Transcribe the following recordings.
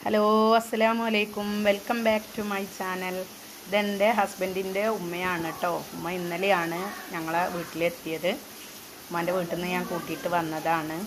Hello അസ്സലാമു അലൈക്കും. Welcome back to my channel. ഇതെൻ്റെ ഹസ്ബൻഡിൻ്റെ ഉമ്മയാണ് കേട്ടോ. ഉമ്മ ഇന്നലെയാണ് ഞങ്ങളെ വീട്ടിലെത്തിയത്. ഉമ്മാൻ്റെ വീട്ടിൽ നിന്ന് ഞാൻ കൂട്ടിയിട്ട് വന്നതാണ്.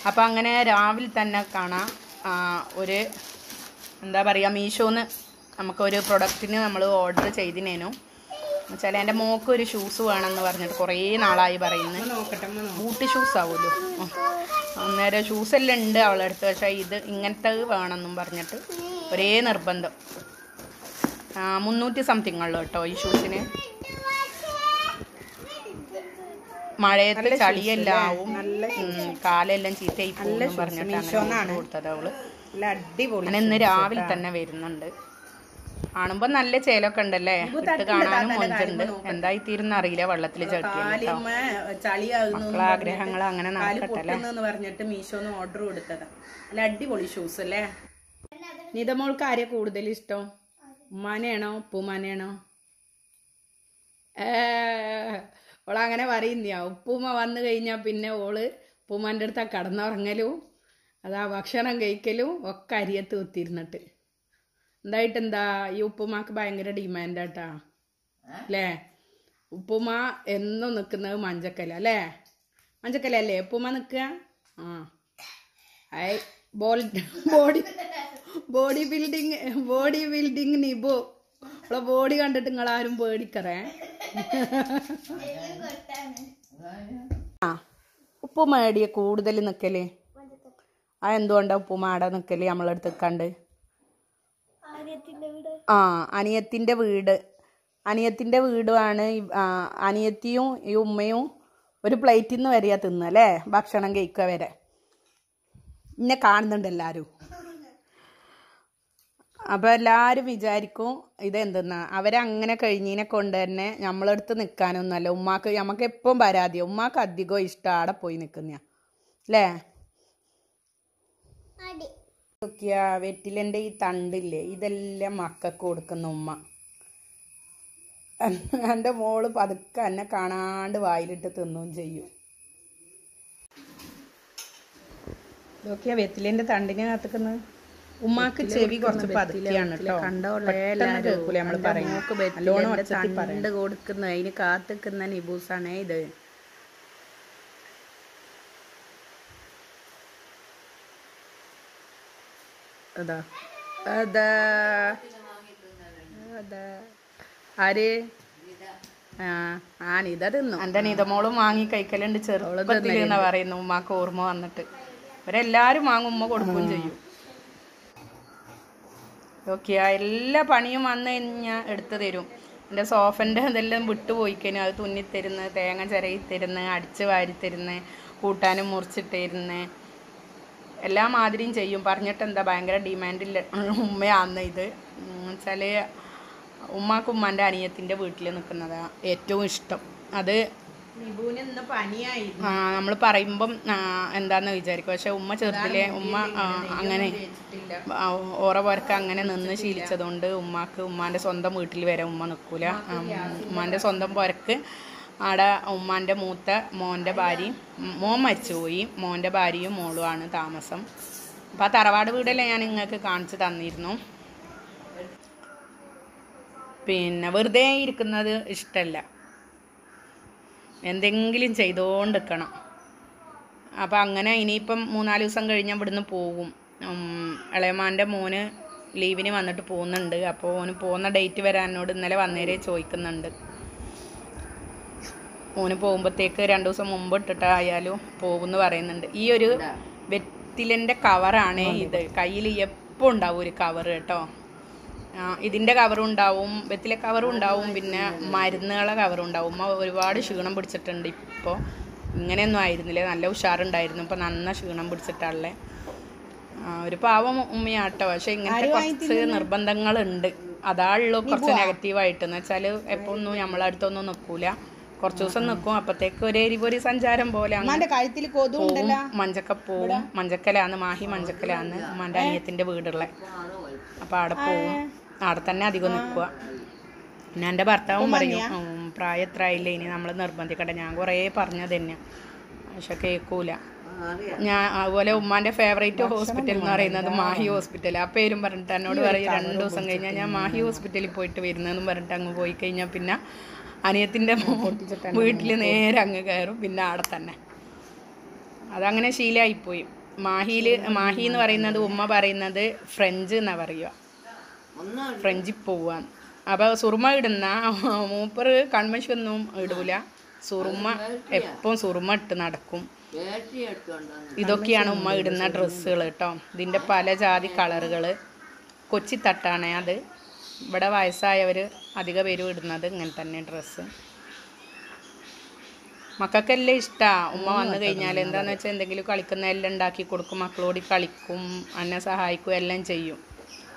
അപ്പോൾ അങ്ങനെ രാവിലെ തന്നെ കാണാം ഒരു എന്താ പറയുക, മീഷോന്ന് നമുക്കൊരു പ്രൊഡക്റ്റിന് നമ്മൾ ഓർഡർ ചെയ്തിനേനു. എന്നുവെച്ചാൽ എൻ്റെ മോൾക്ക് ഒരു ഷൂസ് വേണമെന്ന് പറഞ്ഞിട്ട് കുറേ നാളായി പറയുന്നത്. ബൂട്ട് ഷൂസ് ആവുമല്ലോ. അന്നേരം ഷൂസെല്ലാം ഉണ്ട് അവളുടെ അടുത്ത്. പക്ഷേ ഇത് ഇങ്ങനത്തെ വേണമെന്നും പറഞ്ഞിട്ട് ഒരേ നിർബന്ധം. 300 സംതിങ് ഉള്ളു കേട്ടോ ഈ ഷൂസിന്. മഴയത്ത് ചളിയെല്ലാം ആവും, കാലെല്ലാം ചീത്തയായി പോകും പറഞ്ഞിട്ടാണ് കൊടുത്തത് അവള്. അങ്ങനെ ഇന്ന് രാവിലെ തന്നെ വരുന്നുണ്ട്. കാണുമ്പോ നല്ല ചേലൊക്കെ ഉണ്ടല്ലേ, ഇട്ട് കാണാനും മൊഞ്ചുണ്ട്. എന്തായി തീരുന്ന അറിയില്ല, വെള്ളത്തിൽ ചട്ടിയല്ലോ. മക്കളെ ആഗ്രഹങ്ങൾ അങ്ങനെ നടക്കട്ടല്ലേ പറഞ്ഞിട്ട് മീഷോന്ന് ഓർഡർ കൊടുത്തതാ. നല്ല അടിപൊളി ഷൂസ് അല്ലേ. നിതമോൾക്ക് ആരെയാ കൂടുതൽ ഇഷ്ടം, ഉമ്മാനെയാണോ ഉപ്പുമാനെയാണോ? ഓളങ്ങനെ പറയുന്നയാ. ഉപ്പുമ്മ വന്നു കഴിഞ്ഞാൽ പിന്നെ ഓള് ഉപ്പുമാൻ്റെ അടുത്താ കടന്നുറങ്ങലും അതാ ഭക്ഷണം കഴിക്കലും ഒക്കെ അരിയത്ത് കുത്തിയിരുന്നിട്ട്. എന്തായിട്ടെന്താ, ഈ ഉപ്പുമാക്ക് ഭയങ്കര ഡിമാൻഡാട്ടാ അല്ലേ. ഉപ്പുമ എന്നും നിൽക്കുന്നത് മഞ്ചക്കല അല്ലേ, മഞ്ചക്കല അല്ലേ ഉപ്പുമ നിൽക്കുക. Body building Nibu. അവളെ ബോഡി കണ്ടിട്ട് നിങ്ങളാരും പേടിക്കറേ. ഉപ്പുമ എടിയ കൂടുതൽ നിൽക്കല്, അതെന്തുകൊണ്ടാ ഉപ്പുമ ആടെ നിൽക്കല് നമ്മളടുത്ത് കണ്ട്? അനിയത്തിൻ്റെ വീടുമാണ്. അനിയത്തിയും ഈ ഉമ്മയും ഒരു പ്ലേറ്റിൽ നിന്ന് വരെയാ തിന്നല്ലേ, ഭക്ഷണം കഴിക്കുക വരെ. എന്നെ കാണുന്നുണ്ട് എല്ലാവരും. അപ്പോൾ എല്ലാവരും വിചാരിക്കും ഇതെന്തെന്നാ, അവരങ്ങനെ കഴിഞ്ഞതിനെ കൊണ്ട് തന്നെ നമ്മളടുത്ത് നിൽക്കാനൊന്നുമല്ല. ഉമ്മാക്ക് നമുക്ക് എപ്പം പരാതിയോ, ഉമ്മാക്ക് അധികം ഇഷ്ടം ആടെ പോയി നിൽക്കുന്ന അല്ലേ. നോക്കിയാ വെറ്റിലൻ്റെ ഈ തണ്ടില്ലേ, ഇതെല്ലാം മക്കൾക്ക് കൊടുക്കുന്ന ഉമ്മ. എൻ്റെ മോള് പതുക്കെ എന്നെ കാണാണ്ട് വായിലിട്ട് തിന്നുകയും ചെയ്യും. നോക്കിയാ വെറ്റിലൻ്റെ തണ്ടിനെ കാത്തുക്കുന്നത്. ഉമ്മാക്ക് ചെവി കുറച്ച് പതുക്കെയാണ് കേട്ടോ, കേൾക്കൂല നമ്മൾ പറയുന്നത്. കൊടുക്കുന്ന അതിന് കാത്തുക്കുന്ന നിബൂസാണേ ഇത്. അതാ അതാ അതാ ആര് നിത തിന്നു. എൻ്റെ നിതമോളും വാങ്ങി കഴിക്കലുണ്ട് ചെറുപ്പത്തിലെന്നാ പറയുന്നു. ഉമ്മാക്ക് ഓർമ്മ വന്നിട്ട് ഇവരെല്ലാവരും വാങ്ങും, ഉമ്മ കൊടുക്കുകയും ചെയ്യും. ഓക്കെയാ, എല്ലാ പണിയും വന്നു കഴിഞ്ഞാൽ എടുത്തു തരും. എൻ്റെ സോഫൻ്റെ ഇതെല്ലാം വിട്ടുപോയിക്കഴിഞ്ഞാൽ അത് തുന്നിത്തരുന്ന്, തേങ്ങ ചിരകിത്തരുന്ന്, അടിച്ച് വാരിത്തരുന്ന്, കൂട്ടാനും മുറിച്ചിട്ടിരുന്ന് എല്ലാ മാതിരിയും ചെയ്യും. പറഞ്ഞിട്ട് എന്താ ഭയങ്കര ഡിമാൻഡില്ല ഉമ്മയാന്ന് ഇത്. വെച്ചാൽ ഉമ്മാക്ക് ഉമ്മാൻ്റെ അനിയത്തിൻ്റെ വീട്ടിൽ നിൽക്കുന്നതാണ് ഏറ്റവും ഇഷ്ടം. അത് നമ്മൾ പറയുമ്പം എന്താന്ന് വിചാരിക്കും, പക്ഷെ ഉമ്മ ചെറുതിലെ ഉമ്മ അങ്ങനെ ഓറ പോരക്ക് അങ്ങനെ നിന്ന് ശീലിച്ചതുകൊണ്ട് ഉമ്മാക്ക് ഉമ്മാൻ്റെ സ്വന്തം വീട്ടിൽ വരെ ഉമ്മ നിൽക്കൂല. ഉമ്മാൻ്റെ സ്വന്തം പോരക്ക് ആടെ ഉമ്മാൻ്റെ മൂത്ത മോൻ്റെ ഭാര്യയും, മോൻ മരിച്ചുപോയി, മോൻ്റെ ഭാര്യയും മോളുമാണ് താമസം. അപ്പം ആ തറവാട് വീടെല്ലാം ഞാൻ നിങ്ങൾക്ക് കാണിച്ചു തന്നിരുന്നു. പിന്നെ വെറുതെ ഇരിക്കുന്നത് ഇഷ്ടമല്ല, എന്തെങ്കിലും ചെയ്തുകൊണ്ടിരിക്കണം. അപ്പം അങ്ങനെ ഇനിയിപ്പം 3-4 ദിവസം കഴിഞ്ഞാൽ ഇവിടുന്ന് പോകും. ഇളയമാൻ്റെ മോന് ലീവിന് വന്നിട്ട് പോകുന്നുണ്ട്. അപ്പോൾ ഓന് പോകുന്ന ഡേറ്റ് വരാൻ എന്നോട് ഇന്നലെ വന്നേരെ ചോദിക്കുന്നുണ്ട്. ഓന് പോകുമ്പോഴത്തേക്ക് 2 ദിവസം മുമ്പ് ഇട്ടിട്ടായാലും പോകുമെന്ന് പറയുന്നുണ്ട്. ഈ ഒരു വെറ്റിലൻ്റെ കവറാണ് ഇത്. കയ്യിൽ എപ്പോൾ ഉണ്ടാവും ഒരു കവറ് കേട്ടോ. ഇതിൻ്റെ കവറും ഉണ്ടാവും, വെറ്റില കവറും ഉണ്ടാവും, പിന്നെ മരുന്നുകളെ കവറും ഉണ്ടാവും. ഉമ്മ ഒരുപാട് ക്ഷീണം പിടിച്ചിട്ടുണ്ട്. ഇപ്പോൾ ഇങ്ങനെയൊന്നും ആയിരുന്നില്ല, നല്ല ഉഷാറുണ്ടായിരുന്നു. ഇപ്പോൾ നന്ന ക്ഷീണം പിടിച്ചിട്ടുള്ള ഒരു പാവം ഉമ്മയാട്ടോ. പക്ഷെ ഇങ്ങനത്തെ കുറച്ച് നിർബന്ധങ്ങളുണ്ട്, അതാണല്ലോ കുറച്ച് നെഗറ്റീവായിട്ട്. എന്ന് വെച്ചാൽ എപ്പോൾ ഒന്നും നമ്മളടുത്തൊന്നും നിൽക്കൂല, കുറച്ച് ദിവസം നിൽക്കും, അപ്പത്തേക്ക് ഒരു സഞ്ചാരം പോലെ മഞ്ചക്കപ്പോവും. മഞ്ചക്കലാന്ന്, മാഹി മഞ്ചക്കലാന്ന് ഉമ്മാൻ്റെ അനിയത്തിൻ്റെ വീടുള്ള. അപ്പോൾ അവിടെ പോവും, അവിടെ തന്നെ അധികം നിൽക്കുക. പിന്നെ എൻ്റെ ഭർത്താവും പറയും പ്രായം എത്ര ആയില്ലേ, ഇനി നമ്മൾ നിർബന്ധിക്കട്ടെ. ഞാൻ കുറേ പറഞ്ഞത് തന്നെ, പക്ഷെ കേൾക്കൂല. ഞാൻ അതുപോലെ ഉമ്മാന്റെ ഫേവറേറ്റ് ഹോസ്പിറ്റൽ എന്ന് പറയുന്നത് മാഹി ഹോസ്പിറ്റൽ. ആ പേരും പറഞ്ഞിട്ട് എന്നോട് പറയും 2 ദിവസം കഴിഞ്ഞാൽ ഞാൻ മാഹി ഹോസ്പിറ്റലിൽ പോയിട്ട് വരുന്നതെന്ന് പറഞ്ഞിട്ട് അങ്ങ് പോയി കഴിഞ്ഞാൽ പിന്നെ അനിയത്തിൻ്റെ വീട്ടിൽ നേരെ അങ്ങ് കയറും. പിന്നെ അവിടെ തന്നെ അതങ്ങനെ ശീലമായിപ്പോയി. മാഹി എന്ന് പറയുന്നത് ഉമ്മ പറയുന്നത് ഫ്രഞ്ച് എന്നാണ് പറയുക, ഫ്രഞ്ചിൽ പോവാന്ന്. അപ്പോൾ സുറുമ ഇടുന്ന മൂപ്പർ കൺവെൻഷനൊന്നും ഇടൂല, സുറുമ എപ്പം സുറുമ ഇട്ട് നടക്കും. ഇതൊക്കെയാണ് ഉമ്മ ഇടുന്ന ഡ്രസ്സുകൾ കേട്ടോ. ഇതിൻ്റെ പല ജാതി കളറുകൾ. കൊച്ചിത്തട്ടാണ് അത്. ഇവിടെ വയസ്സായവർ അധിക പേരും ഇടുന്നത് ഇങ്ങനെ തന്നെ ഡ്രസ്സ്. മക്കൾക്കെല്ലാം ഇഷ്ടമാണ് ഉമ്മ വന്നു കഴിഞ്ഞാൽ. എന്താണെന്ന് വെച്ചാൽ എന്തെങ്കിലും കളിക്കുന്ന എല്ലാം ഉണ്ടാക്കി കൊടുക്കും, മക്കളോട് കളിക്കും, എന്നെ സഹായിക്കും, എല്ലാം ചെയ്യും.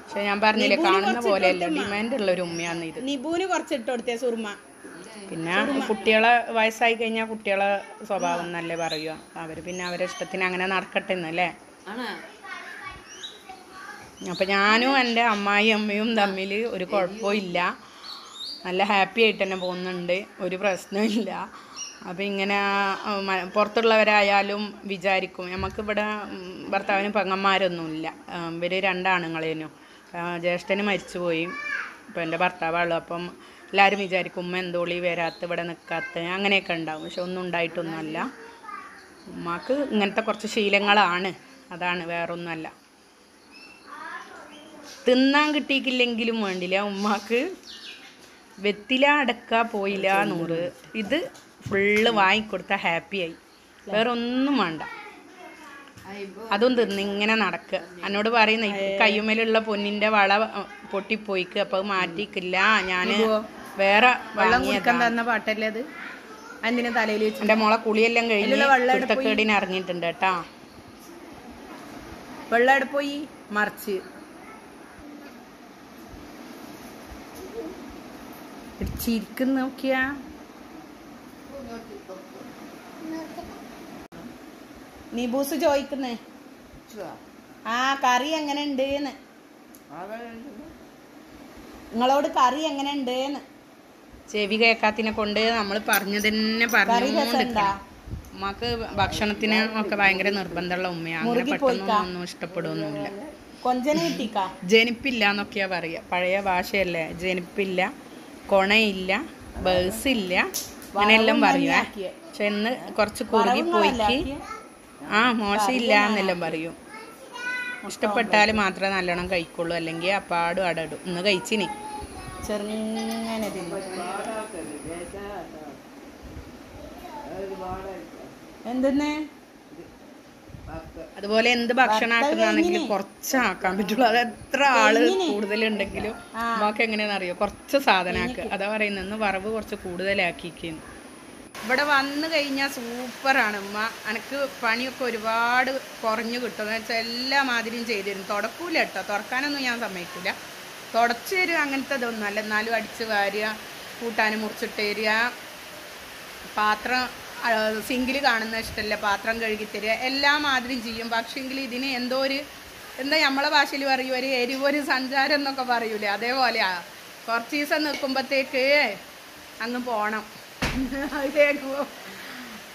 പക്ഷെ ഞാൻ പറഞ്ഞില്ലേ, കാണുന്ന പോലെയല്ല, ഡിമാൻഡുള്ളൊരു ഉമ്മയാണ് ഇത്. നിബുവിന് കുറച്ചിട്ട് കൊടുത്തേ സുറുമ. പിന്നെ കുട്ടികളെ വയസ്സായി കഴിഞ്ഞാൽ കുട്ടികളെ സ്വഭാവം എന്നല്ലേ പറയുക. അവർ പിന്നെ അവരുടെ ഇഷ്ടത്തിന് അങ്ങനെ നടക്കട്ടെ എന്നല്ലേ. അപ്പം ഞാനും എൻ്റെ അമ്മായിയമ്മയും തമ്മിൽ ഒരു കുഴപ്പവും ഇല്ല, നല്ല ഹാപ്പി ആയിട്ട് തന്നെ പോകുന്നുണ്ട്, ഒരു പ്രശ്നമില്ല. അപ്പം ഇങ്ങനെ പുറത്തുള്ളവരായാലും വിചാരിക്കും നമുക്കിവിടെ ഭർത്താവിന് പെങ്ങന്മാരൊന്നുമില്ല, ഇവർ 2 ആണുങ്ങളേനു. ജ്യേഷ്ഠന് മരിച്ചുപോയി, ഇപ്പം എൻ്റെ ഭർത്താവുള്ളൂ. അപ്പം എല്ലാവരും വിചാരിക്കും ഉമ്മ എന്തോളി വരാത്ത, ഇവിടെ നിൽക്കാത്ത, അങ്ങനെയൊക്കെ ഉണ്ടാവും. പക്ഷെ ഒന്നും ഉണ്ടായിട്ടൊന്നുമല്ല. ഉമ്മക്ക് ഇങ്ങനത്തെ കുറച്ച് ശീലങ്ങളാണ്, അതാണ്, വേറൊന്നുമല്ല. തിന്നാൻ കിട്ടിയിട്ടില്ലെങ്കിലും വേണ്ടില്ല ഉമ്മാക്ക് വെത്തില അടക്ക പോയില്ല 100. ഇത് ഫുള്ള് വാങ്ങിക്കൊടുത്താൽ ഹാപ്പിയായി, വേറെ ഒന്നും വേണ്ട. അതും തിന്നിങ്ങനെ നടക്കുക. എന്നോട് പറയുന്ന കയ്യുമ്മലുള്ള പൊന്നിൻ്റെ വള പൊട്ടിപ്പോയിക്ക്, അപ്പോൾ അത് മാറ്റിക്കില്ല, ഞാൻ വേറെ വെള്ളം കുടിക്കാൻ തന്ന പാട്ടല്ലേ അത്, എന്തിനാ തലയിൽ വെച്ച്. എൻ്റെ മോളെ കുളിയെല്ലാം കഴിഞ്ഞ് കുരുത്തക്കേടിന് ഇറങ്ങിയിട്ടുണ്ട് കേട്ടാ. വെള്ളം എവിടെ പോയി മറിച്ച് ചിരിക്കുന്ന നോക്കിയാ. നിബൂസ് ചോദിക്കുന്നേ ആ കറി എങ്ങനെ ഉണ്ടെന്ന്, നിങ്ങളോട് കറി എങ്ങനെ ഉണ്ടെന്ന്. ചെവി കേക്കാത്തിനെ കൊണ്ട് നമ്മൾ പറഞ്ഞു തന്നെ പറഞ്ഞു. ഉമ്മക്ക് ഭക്ഷണത്തിന് ഒക്കെ ഭയങ്കര നിർബന്ധമുള്ള ഉമ്മയാണ്. അങ്ങനെ പെട്ടെന്നൊന്നും ഒന്നും ഇഷ്ടപ്പെടുകയൊന്നുമില്ല. ജനിപ്പില്ല എന്നൊക്കെയാ പറയുക, പഴയ ഭാഷയല്ലേ. ജനിപ്പില്ല, കൊണയില്ല, ബേഴ്സില്ല, അങ്ങനെയെല്ലാം പറയുക. പക്ഷെ ഇന്ന് കുറച്ച് കുറുകി പോയിക്ക് മോശമില്ല എന്നെല്ലാം പറയും. ഇഷ്ടപ്പെട്ടാൽ മാത്രമേ നല്ലോണം കഴിക്കുള്ളൂ, അല്ലെങ്കിൽ അപ്പാടും അടടും. ഇന്ന് കഴിച്ചിനി ചെറുങ്ങനെ എന്തെന്ന്. അതുപോലെ എന്ത് ഭക്ഷണം ആക്കുന്നാണെങ്കിലും കുറച്ചാക്കാൻ പറ്റുള്ളൂ. അത് എത്ര ആള് കൂടുതലുണ്ടെങ്കിലും നമുക്ക് എങ്ങനെയാണെന്ന് അറിയോ, കുറച്ച് സാധനം ആക്കുക. അതാ പറയുന്നത്, വറവ് കുറച്ച് കൂടുതലാക്കിക്കുന്നു. ഇവിടെ വന്നു കഴിഞ്ഞാൽ സൂപ്പറാണ് ഉമ്മ. എനിക്ക് പണിയൊക്കെ ഒരുപാട് കുറഞ്ഞു കിട്ടും. എന്ന് വെച്ചാൽ എല്ലാ മാതിരിയും ചെയ്തു തരും. തുടക്കൂല കേട്ടോ, തുറക്കാനൊന്നും ഞാൻ സമ്മതിക്കില്ല. തുടച്ച് തരും, അങ്ങനത്തെ ഇതൊന്നും അല്ല. എന്നാലും അടിച്ച് വാരുക, കൂട്ടാനും മുറിച്ചിട്ട് തരിക, പാത്രം സിങ്കിൽ കാണുന്ന ഇഷ്ടമല്ല, പാത്രം കഴുകി തരിക, എല്ലാ മാതിരിയും ചെയ്യും. പക്ഷേങ്കിൽ ഇതിന് എന്തോ ഒരു എന്താ നമ്മളെ ഭാഷയിൽ പറയും, ഒരു എരിവൊരു സഞ്ചാരം എന്നൊക്കെ പറയൂലേ, അതേപോലെയാ. കുറച്ച് ദിവസം നിൽക്കുമ്പോഴത്തേക്ക് അങ്ങ് പോകണം.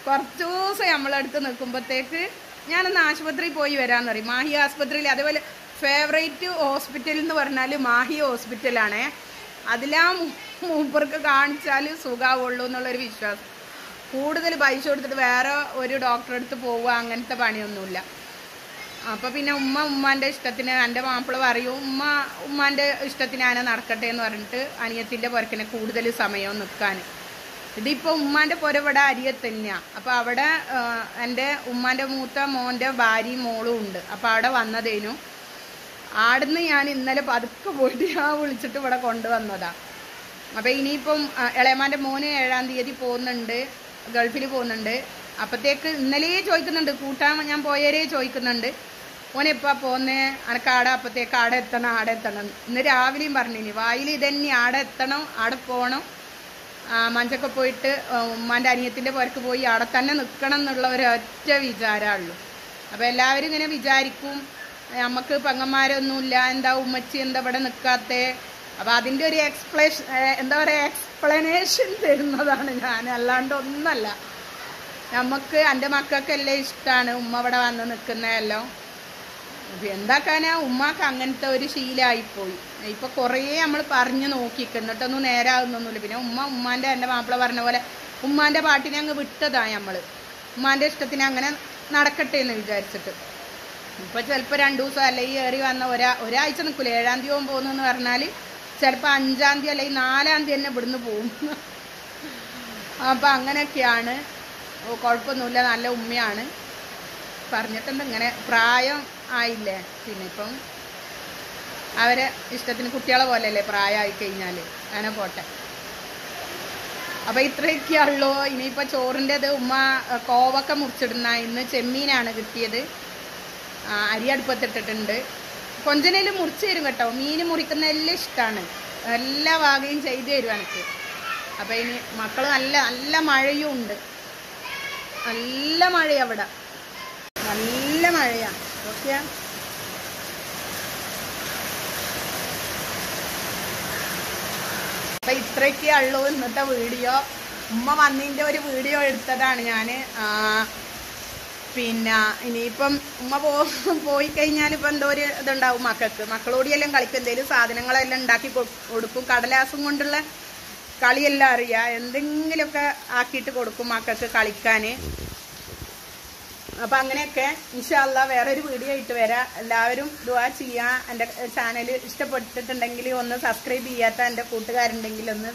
കുറച്ച് ദിവസം നമ്മളടുത്ത് നിൽക്കുമ്പോഴത്തേക്ക് ഞാനൊന്ന് ആശുപത്രിയിൽ പോയി വരാമെന്ന് പറയും. മാഹി ആശുപത്രിയിൽ. അതേപോലെ ഫേവറേറ്റ് ഹോസ്പിറ്റൽ എന്ന് പറഞ്ഞാൽ മാഹി ഹോസ്പിറ്റലാണേ. അതിലാ മൂപ്പർക്ക് കാണിച്ചാൽ സുഖമാവുള്ളൂ എന്നുള്ളൊരു വിശ്വാസം. കൂടുതൽ പൈസ കൊടുത്തിട്ട് വേറെ ഒരു ഡോക്ടറെ അടുത്ത് പോവുക അങ്ങനത്തെ പണിയൊന്നുമില്ല. അപ്പോൾ പിന്നെ ഉമ്മാൻ്റെ ഇഷ്ടത്തിന്, എൻ്റെ മാപ്പിള പറയും ഉമ്മാൻ്റെ ഇഷ്ടത്തിന് ആന നടക്കട്ടെ എന്ന് പറഞ്ഞിട്ട് അനിയത്തിൻ്റെ പുരക്കിനെ കൂടുതൽ സമയവും നിൽക്കാൻ. ഇതിപ്പോൾ ഉമ്മാൻ്റെ പുര ഇവിടെ അരിയത്ത് തന്നെയാണ്. അപ്പോൾ അവിടെ എൻ്റെ ഉമ്മാൻ്റെ മൂത്ത മോൻ്റെ ഭാര്യയും മോളും ഉണ്ട്. അപ്പോൾ അവിടെ വന്നതേനു. ആടുന്ന് ഞാൻ ഇന്നലെ പതുക്കെ പോയിട്ട് ഞാൻ വിളിച്ചിട്ട് ഇവിടെ കൊണ്ടുവന്നതാണ്. അപ്പോൾ ഇനിയിപ്പം ഇളയമാൻ്റെ മോന് 7-ാം തീയതി പോകുന്നുണ്ട്, ഗൾഫിൽ പോകുന്നുണ്ട്. അപ്പോഴത്തേക്ക് ഇന്നലെ ചോദിക്കുന്നുണ്ട്, കൂട്ടാൻ ഞാൻ പോയവരെ ചോദിക്കുന്നുണ്ട്, ഓനെപ്പാ പോന്നേ, അനക്ക് ആടെ അപ്പോഴത്തേക്ക് ആടെ എത്തണം. ഇന്ന് രാവിലെയും പറഞ്ഞിനി വായിൽ ഇതന്നെ, ആടെ എത്തണം, ആടെ പോകണം, മഞ്ചൊക്കെ പോയിട്ട് ഉമ്മാൻ്റെ അനിയത്തിൻ്റെ പുരക്ക് പോയി അവിടെ തന്നെ നിൽക്കണം എന്നുള്ള ഒരൊറ്റ വിചാരമുള്ളൂ. അപ്പോൾ എല്ലാവരും ഇങ്ങനെ വിചാരിക്കും, നമുക്ക് പെങ്ങന്മാരൊന്നുമില്ല, എന്താ ഉമ്മച്ചി എന്താ ഇവിടെ നിൽക്കാത്തേ. അപ്പോൾ അതിൻ്റെ ഒരു എക്സ്പ്ലനേഷൻ തരുന്നതാണ് ഞാൻ, അല്ലാണ്ട് ഒന്നല്ല. നമുക്ക് എൻ്റെ മക്കൾക്കെല്ലാം ഇഷ്ടമാണ് ഉമ്മ ഇവിടെ വന്ന് നിൽക്കുന്നതെല്ലാം. എന്താക്കാനാ, ഉമ്മാക്ക് അങ്ങനത്തെ ഒരു ശീലമായിപ്പോയി. ഇപ്പം കുറേ നമ്മൾ പറഞ്ഞു നോക്കിക്കുന്നിട്ടൊന്നും നേരാകുന്നൊന്നുമില്ല. പിന്നെ ഉമ്മാൻ്റെ എൻ്റെ മാപ്പിള പറഞ്ഞ പോലെ ഉമ്മാൻ്റെ പാട്ടിനെ അങ്ങ് വിട്ടതാണ് നമ്മൾ. ഉമ്മാൻ്റെ ഇഷ്ടത്തിന് അങ്ങനെ നടക്കട്ടെ എന്ന് വിചാരിച്ചിട്ട്. ഇപ്പം ചിലപ്പോൾ 2 ദിവസം അല്ലെങ്കിൽ ഏറി വന്ന ഒരാഴ്ച നിൽക്കില്ല. 7-ാം തീയതി പോകുന്നെന്ന് പറഞ്ഞാൽ ചിലപ്പോൾ 5-ാം തീയതി അല്ലെങ്കിൽ 4-ാം തീയതി തന്നെ ഇവിടുന്ന് പോകും. അപ്പം അങ്ങനെയൊക്കെയാണ്. കുഴപ്പമൊന്നുമില്ല, നല്ല ഉമ്മയാണ്. പറഞ്ഞിട്ടുണ്ട് ഇങ്ങനെ പ്രായം ആയില്ലേ, പിന്നെ ഇപ്പം അവരെ ഇഷ്ടത്തിന് കുട്ടികളെ പോലെയല്ലേ പ്രായമായി കഴിഞ്ഞാൽ, അങ്ങനെ പോട്ടെ. അപ്പം ഇത്രയൊക്കെയുള്ളൂ. ഇനിയിപ്പോൾ ചോറിൻ്റെത് ഉമ്മ കോവക്ക മുറിച്ചിടുന്ന, ഇന്ന് ചെമ്മീനാണ് കിട്ടിയത്. അരി അടുപ്പത്തിട്ടിട്ടുണ്ട്. കൊഞ്ചനയിൽ മുറിച്ച് തരും കേട്ടോ. മീൻ മുറിക്കുന്ന എല്ലാം ഇഷ്ടമാണ്, എല്ലാ വകയും ചെയ്തു തരും എനിക്ക്. അപ്പം ഇനി മക്കൾ നല്ല മഴയും ഉണ്ട്. നല്ല മഴയാണ് അവിടെ, നല്ല മഴയാണ്. ഓക്കെ, അപ്പം ഇത്രയൊക്കെ ഉള്ളൂ ഇന്നത്തെ വീഡിയോ. ഉമ്മ വന്നതിൻ്റെ ഒരു വീഡിയോ എടുത്തതാണ് ഞാൻ. പിന്നെ ഇനിയിപ്പം ഉമ്മ പോയി കഴിഞ്ഞാൽ ഇപ്പം എന്തോ ഒരു ഇതുണ്ടാവും മക്കളോടിയെല്ലാം കളിക്കും. എന്തെങ്കിലും സാധനങ്ങളെല്ലാം ഉണ്ടാക്കി കൊടുക്കും. കടലാസും കൊണ്ടുള്ള കളിയെല്ലാം അറിയാം. എന്തെങ്കിലുമൊക്കെ ആക്കിയിട്ട് കൊടുക്കും മക്കൾക്ക് കളിക്കാൻ. അപ്പം അങ്ങനെയൊക്കെ ഇൻഷാ അല്ലാഹ് വേറൊരു വീഡിയോ ആയിട്ട് വരാം. എല്ലാവരും ദുആ ചെയ്യുക. എൻ്റെ ചാനൽ ഇഷ്ടപ്പെട്ടിട്ടുണ്ടെങ്കിൽ ഒന്ന് സബ്സ്ക്രൈബ് ചെയ്യാത്ത എൻ്റെ കൂട്ടുകാരുണ്ടെങ്കിൽ ഒന്ന്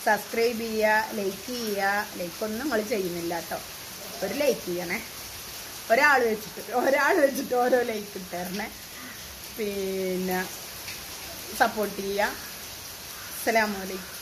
സബ്സ്ക്രൈബ് ചെയ്യുക, ലൈക്ക് ചെയ്യുക. ലൈക്കൊന്നും നമ്മൾ ചെയ്യുന്നില്ല കേട്ടോ. ഒരു ലൈക്ക് ചെയ്യണേ, ഒരാൾ വെച്ചിട്ട് ഓരോ ലൈക്ക് ഇട്ടേരണേ. പിന്നെ സപ്പോർട്ട് ചെയ്യുക. അസ്സലാമു അലൈക്കും.